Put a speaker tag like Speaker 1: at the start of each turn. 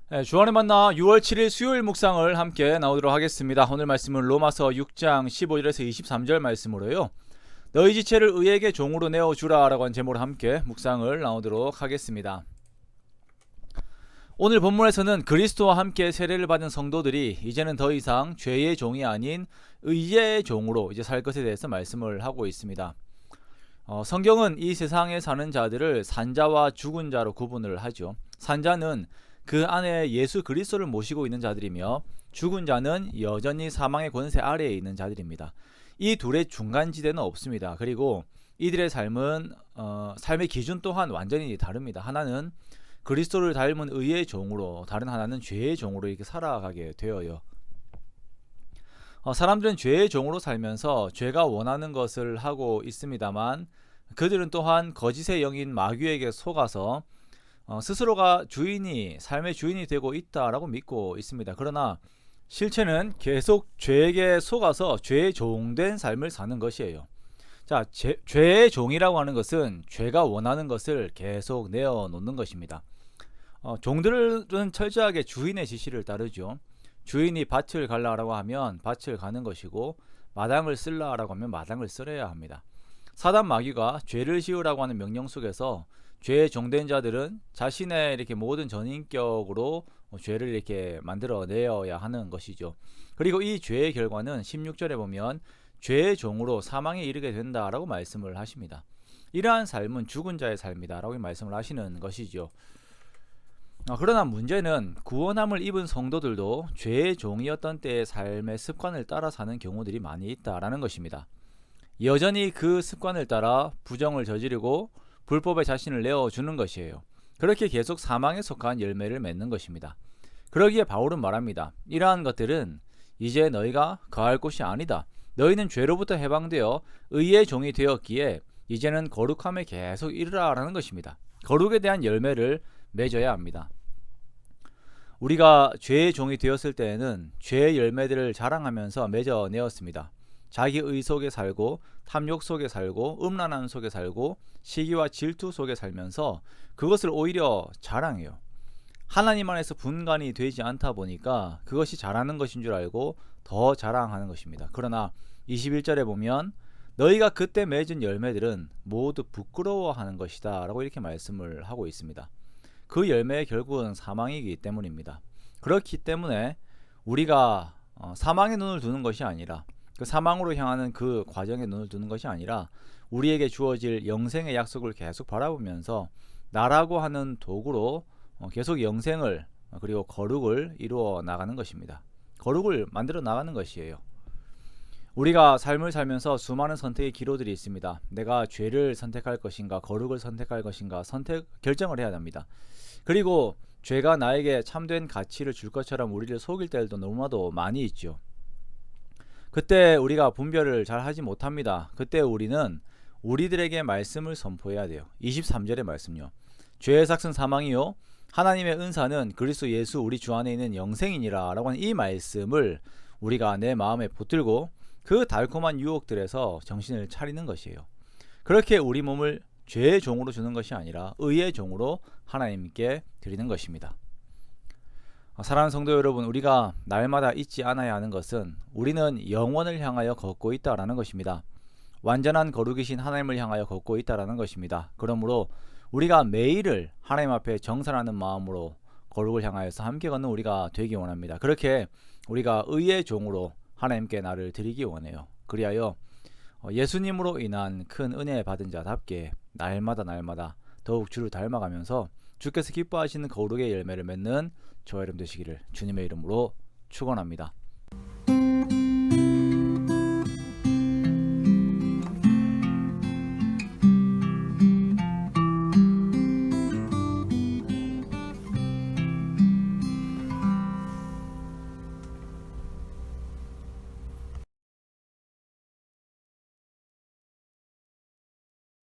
Speaker 1: 네, 주안의 만나 6월 7일 수요일 묵상을 함께 나오도록 하겠습니다. 오늘 말씀은 로마서 6장 15절에서 23절 말씀으로요. 너희 지체를 의에게 종으로 내어주라 라고 한 제목으로 함께 묵상을 나오도록 하겠습니다. 오늘 본문에서는 그리스도와 함께 세례를 받은 성도들이 이제는 더 이상 죄의 종이 아닌 의의 종으로 이제 살 것에 대해서 말씀을 하고 있습니다. 성경은 이 세상에 사는 자들을 산자와 죽은 자로 구분을 하죠. 산자는 그 안에 예수 그리스도를 모시고 있는 자들이며 죽은 자는 여전히 사망의 권세 아래에 있는 자들입니다. 이 둘의 중간지대는 없습니다. 그리고 이들의 삶은 삶의 기준 또한 완전히 다릅니다. 하나는 그리스도를 닮은 의의 종으로, 다른 하나는 죄의 종으로 이렇게 살아가게 되어요. 사람들은 죄의 종으로 살면서 죄가 원하는 것을 하고 있습니다만 그들은 또한 거짓의 영인 마귀에게 속아서 스스로가 삶의 주인이 되고 있다라고 믿고 있습니다. 그러나 실체는 계속 죄에게 속아서 죄의 종된 삶을 사는 것이에요. 자, 죄의 종이라고 하는 것은 죄가 원하는 것을 계속 내어놓는 것입니다. 종들은 철저하게 주인의 지시를 따르죠. 주인이 밭을 갈라라고 하면 밭을 가는 것이고 마당을 쓸라라고 하면 마당을 쓸어야 합니다. 사단 마귀가 죄를 지으라고 하는 명령 속에서 죄의 종된 자들은 자신의 이렇게 모든 전인격으로 죄를 이렇게 만들어내어야 하는 것이죠. 그리고 이 죄의 결과는 16절에 보면 죄의 종으로 사망에 이르게 된다라고 말씀을 하십니다. 이러한 삶은 죽은 자의 삶이다라고 말씀을 하시는 것이죠. 그러나 문제는 구원함을 입은 성도들도 죄의 종이었던 때의 삶의 습관을 따라 사는 경우들이 많이 있다라는 것입니다. 여전히 그 습관을 따라 부정을 저지르고 불법에 자신을 내어주는 것이에요. 그렇게 계속 사망에 속한 열매를 맺는 것입니다. 그러기에 바울은 말합니다. 이러한 것들은 이제 너희가 거할 곳이 아니다. 너희는 죄로부터 해방되어 의의 종이 되었기에 이제는 거룩함에 계속 이르라라는 것입니다. 거룩에 대한 열매를 맺어야 합니다. 우리가 죄의 종이 되었을 때에는 죄의 열매들을 자랑하면서 맺어내었습니다. 자기 의 속에 살고 탐욕 속에 살고 음란함 속에 살고 시기와 질투 속에 살면서 그것을 오히려 자랑해요. 하나님 안에서 분간이 되지 않다 보니까 그것이 잘하는 것인 줄 알고 더 자랑하는 것입니다. 그러나 21절에 보면 너희가 그때 맺은 열매들은 모두 부끄러워하는 것이다 라고 이렇게 말씀을 하고 있습니다. 그 열매의 결국은 사망이기 때문입니다. 그렇기 때문에 우리가 사망의 눈을 두는 것이 아니라 그 사망으로 향하는 그 과정에 눈을 두는 것이 아니라 우리에게 주어질 영생의 약속을 계속 바라보면서 나라고 하는 도구로 계속 영생을 그리고 거룩을 이루어 나가는 것입니다. 거룩을 만들어 나가는 것이에요. 우리가 삶을 살면서 수많은 선택의 기로들이 있습니다. 내가 죄를 선택할 것인가 거룩을 선택할 것인가 결정을 해야 합니다. 그리고 죄가 나에게 참된 가치를 줄 것처럼 우리를 속일 때도 너무나도 많이 있죠. 그때 우리가 분별을 잘 하지 못합니다. 그때 우리는 우리들에게 말씀을 선포해야 돼요. 23절의 말씀요. 죄의 삭은 사망이요 하나님의 은사는 그리스도 예수 우리 주 안에 있는 영생이니라 라고 하는 이 말씀을 우리가 내 마음에 붙들고 그 달콤한 유혹들에서 정신을 차리는 것이에요. 그렇게 우리 몸을 죄의 종으로 주는 것이 아니라 의의 종으로 하나님께 드리는 것입니다. 사랑하는 성도 여러분, 우리가 날마다 잊지 않아야 하는 것은 우리는 영원을 향하여 걷고 있다라는 것입니다. 완전한 거룩이신 하나님을 향하여 걷고 있다라는 것입니다. 그러므로 우리가 매일을 하나님 앞에 정산하는 마음으로 거룩을 향하여서 함께 걷는 우리가 되기 원합니다. 그렇게 우리가 의의 종으로 하나님께 나를 드리기 원해요. 그리하여 예수님으로 인한 큰 은혜 받은 자답게 날마다 더욱 주를 닮아가면서 주께서 기뻐하시는 거룩의 열매를 맺는 저와 여러분 되시기를 주님의 이름으로 축원합니다.